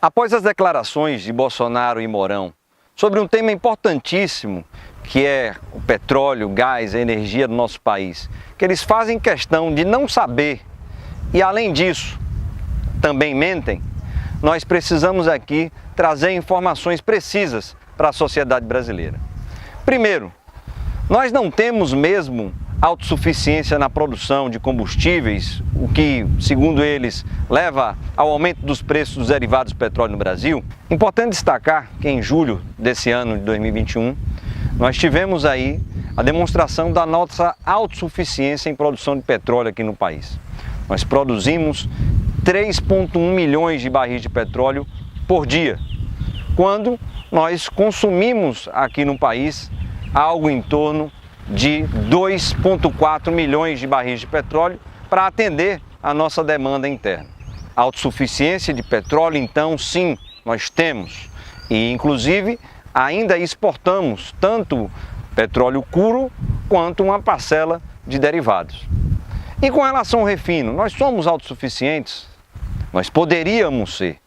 Após as declarações de Bolsonaro e Mourão sobre um tema importantíssimo, que é o petróleo, o gás, a energia do nosso país, que eles fazem questão de não saber e, além disso, também mentem, nós precisamos aqui trazer informações precisas para a sociedade brasileira. Primeiro, nós não temos mesmo autossuficiência na produção de combustíveis, o que, segundo eles, leva ao aumento dos preços dos derivados do petróleo no Brasil. Importante destacar que em julho desse ano de 2021, nós tivemos aí a demonstração da nossa autossuficiência em produção de petróleo aqui no país. Nós produzimos 3,1 milhões de barris de petróleo por dia, quando nós consumimos aqui no país algo em torno de 2,4 milhões de barris de petróleo para atender a nossa demanda interna. Autossuficiência de petróleo, então, sim, nós temos. E, inclusive, ainda exportamos tanto petróleo puro quanto uma parcela de derivados. E com relação ao refino, nós somos autossuficientes? Nós poderíamos ser.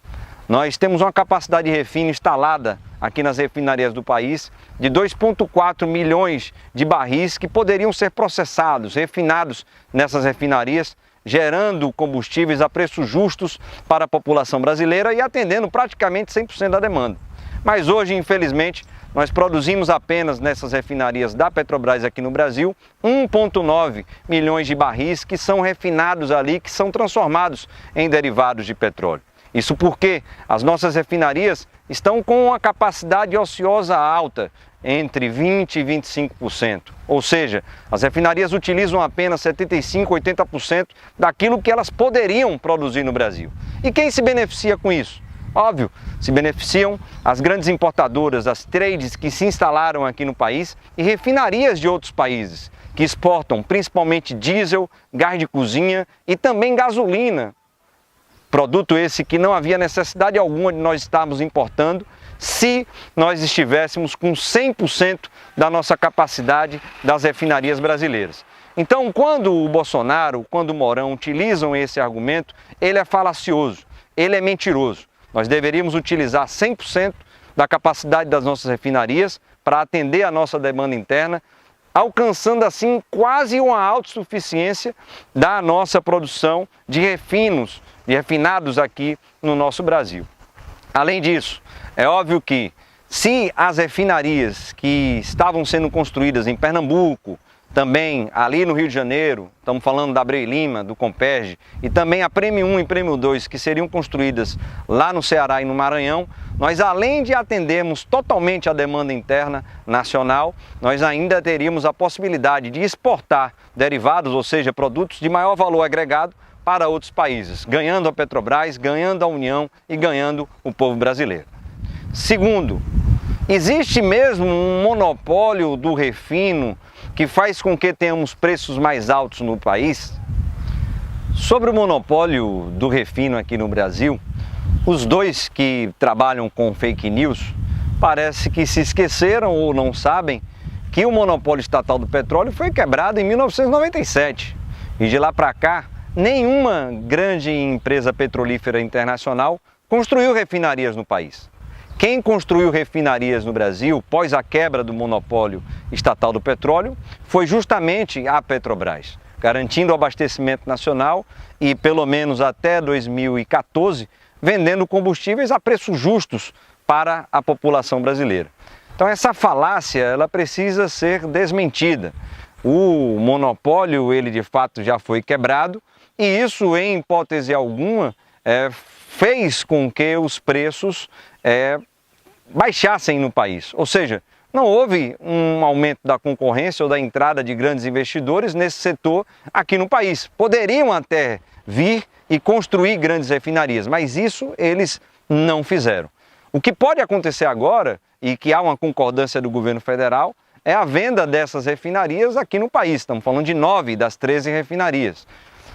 Nós temos uma capacidade de refino instalada aqui nas refinarias do país de 2,4 milhões de barris que poderiam ser processados, refinados nessas refinarias, gerando combustíveis a preços justos para a população brasileira e atendendo praticamente 100% da demanda. Mas hoje, infelizmente, nós produzimos apenas nessas refinarias da Petrobras aqui no Brasil 1,9 milhões de barris que são refinados ali, que são transformados em derivados de petróleo. Isso porque as nossas refinarias estão com uma capacidade ociosa alta, entre 20% e 25%. Ou seja, as refinarias utilizam apenas 75%, 80% daquilo que elas poderiam produzir no Brasil. E quem se beneficia com isso? Óbvio, se beneficiam as grandes importadoras, as trades que se instalaram aqui no país e refinarias de outros países, que exportam principalmente diesel, gás de cozinha e também gasolina. Produto esse que não havia necessidade alguma de nós estarmos importando se nós estivéssemos com 100% da nossa capacidade das refinarias brasileiras. Então, quando o Bolsonaro, quando o Mourão utilizam esse argumento, ele é falacioso, ele é mentiroso. Nós deveríamos utilizar 100% da capacidade das nossas refinarias para atender a nossa demanda interna, alcançando assim quase uma autossuficiência da nossa produção de refinados aqui no nosso Brasil. Além disso, é óbvio que se as refinarias que estavam sendo construídas em Pernambuco, também ali no Rio de Janeiro, estamos falando da Abreu e Lima, do Comperj, e também a Prêmio 1 e Prêmio 2, que seriam construídas lá no Ceará e no Maranhão, nós, além de atendermos totalmente a demanda interna nacional, nós ainda teríamos a possibilidade de exportar derivados, ou seja, produtos de maior valor agregado, para outros países, ganhando a Petrobras, ganhando a União e ganhando o povo brasileiro. Segundo, existe mesmo um monopólio do refino que faz com que tenhamos preços mais altos no país? Sobre o monopólio do refino aqui no Brasil, os dois que trabalham com fake news parece que se esqueceram ou não sabem que o monopólio estatal do petróleo foi quebrado em 1997 e de lá para cá nenhuma grande empresa petrolífera internacional construiu refinarias no país. Quem construiu refinarias no Brasil, pós a quebra do monopólio estatal do petróleo, foi justamente a Petrobras, garantindo o abastecimento nacional e, pelo menos até 2014, vendendo combustíveis a preços justos para a população brasileira. Então essa falácia, ela precisa ser desmentida. O monopólio, ele de fato já foi quebrado e isso, em hipótese alguma, fez com que os preços baixassem no país. Ou seja, não houve um aumento da concorrência ou da entrada de grandes investidores nesse setor aqui no país. Poderiam até vir e construir grandes refinarias, mas isso eles não fizeram. O que pode acontecer agora, e que há uma concordância do governo federal, é a venda dessas refinarias aqui no país. Estamos falando de 9 das 13 refinarias.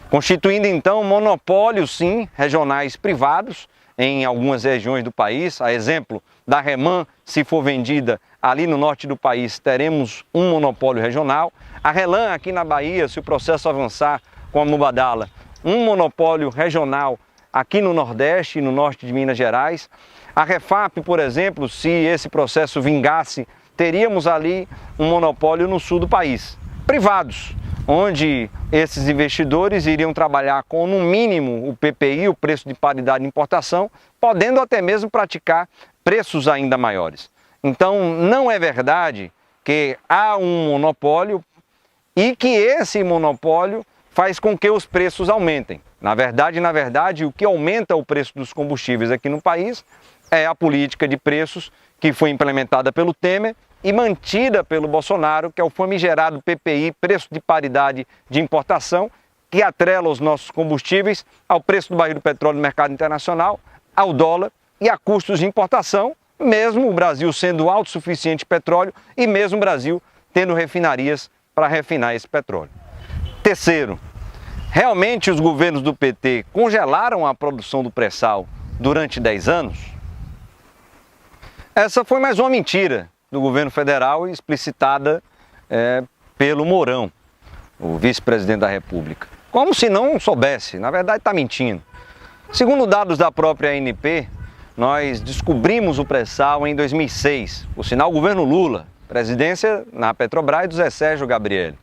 Constituindo então monopólios, sim, regionais privados em algumas regiões do país. A exemplo da REMAN, se for vendida ali no norte do país, teremos um monopólio regional. A RELAM aqui na Bahia, se o processo avançar com a Mubadala, um monopólio regional aqui no Nordeste e no Norte de Minas Gerais. A Refap, por exemplo, se esse processo vingasse, teríamos ali um monopólio no sul do país, privados, onde esses investidores iriam trabalhar com, no mínimo, o PPI, o preço de paridade de importação, podendo até mesmo praticar preços ainda maiores. Então, não é verdade que há um monopólio e que esse monopólio faz com que os preços aumentem. Na verdade, o que aumenta o preço dos combustíveis aqui no país é a política de preços que foi implementada pelo Temer e mantida pelo Bolsonaro, que é o famigerado PPI, preço de paridade de importação, que atrela os nossos combustíveis ao preço do barril do petróleo no mercado internacional, ao dólar e a custos de importação, mesmo o Brasil sendo autossuficiente em petróleo e mesmo o Brasil tendo refinarias para refinar esse petróleo. Terceiro, realmente os governos do PT congelaram a produção do pré-sal durante 10 anos? Essa foi mais uma mentira do governo federal explicitada pelo Mourão, o vice-presidente da República. Como se não soubesse, na verdade está mentindo. Segundo dados da própria ANP, nós descobrimos o pré-sal em 2006, por sinal o governo Lula, presidência na Petrobras do Zé Sérgio Gabrielli.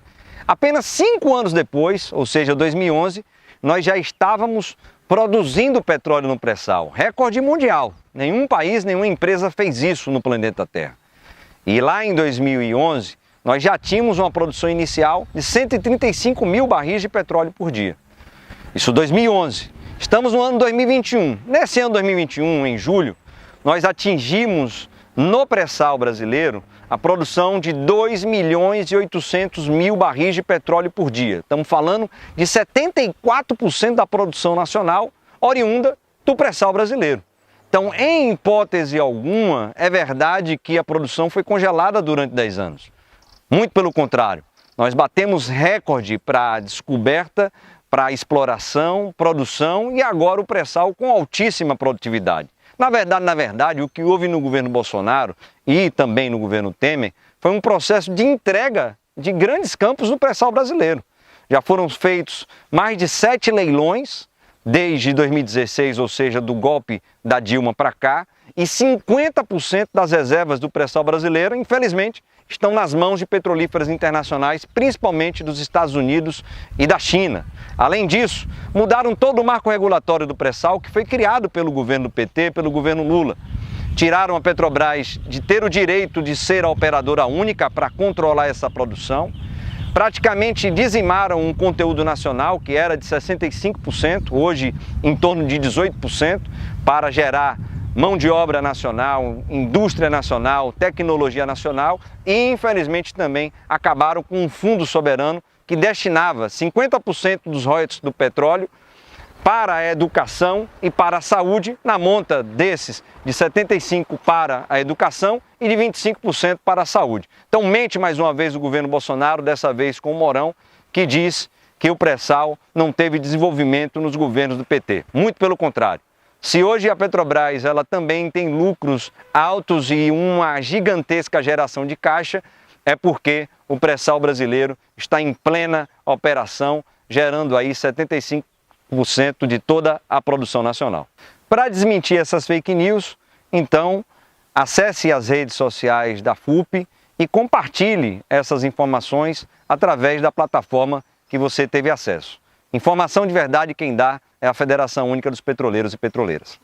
Apenas 5 anos depois, ou seja, 2011, nós já estávamos produzindo petróleo no pré-sal, recorde mundial. Nenhum país, nenhuma empresa fez isso no planeta Terra. E lá em 2011, nós já tínhamos uma produção inicial de 135 mil barris de petróleo por dia. Isso 2011. Estamos no ano 2021. Nesse ano 2021, em julho, nós atingimos no pré-sal brasileiro a produção de 2.800.000 barris de petróleo por dia. Estamos falando de 74% da produção nacional oriunda do pré-sal brasileiro. Então, em hipótese alguma, é verdade que a produção foi congelada durante 10 anos. Muito pelo contrário, nós batemos recorde para descoberta, para exploração, produção e agora o pré-sal com altíssima produtividade. Na verdade, o que houve no governo Bolsonaro e também no governo Temer foi um processo de entrega de grandes campos no pré-sal brasileiro. Já foram feitos mais de 7 leilões desde 2016, ou seja, do golpe da Dilma para cá, e 50% das reservas do pré-sal brasileiro, infelizmente, estão nas mãos de petrolíferas internacionais, principalmente dos Estados Unidos e da China. Além disso, mudaram todo o marco regulatório do pré-sal que foi criado pelo governo do PT, pelo governo Lula. Tiraram a Petrobras de ter o direito de ser a operadora única para controlar essa produção. Praticamente dizimaram um conteúdo nacional que era de 65%, hoje em torno de 18%, para gerar mão de obra nacional, indústria nacional, tecnologia nacional e, infelizmente, também acabaram com um fundo soberano que destinava 50% dos royalties do petróleo para a educação e para a saúde, na monta desses de 75% para a educação e de 25% para a saúde. Então mente mais uma vez o governo Bolsonaro, dessa vez com o Mourão, que diz que o pré-sal não teve desenvolvimento nos governos do PT. Muito pelo contrário. Se hoje a Petrobras ela também tem lucros altos e uma gigantesca geração de caixa, é porque o pré-sal brasileiro está em plena operação, gerando aí 75% de toda a produção nacional. Para desmentir essas fake news, então, acesse as redes sociais da FUP e compartilhe essas informações através da plataforma que você teve acesso. Informação de verdade quem dá é a Federação Única dos Petroleiros e Petroleiras.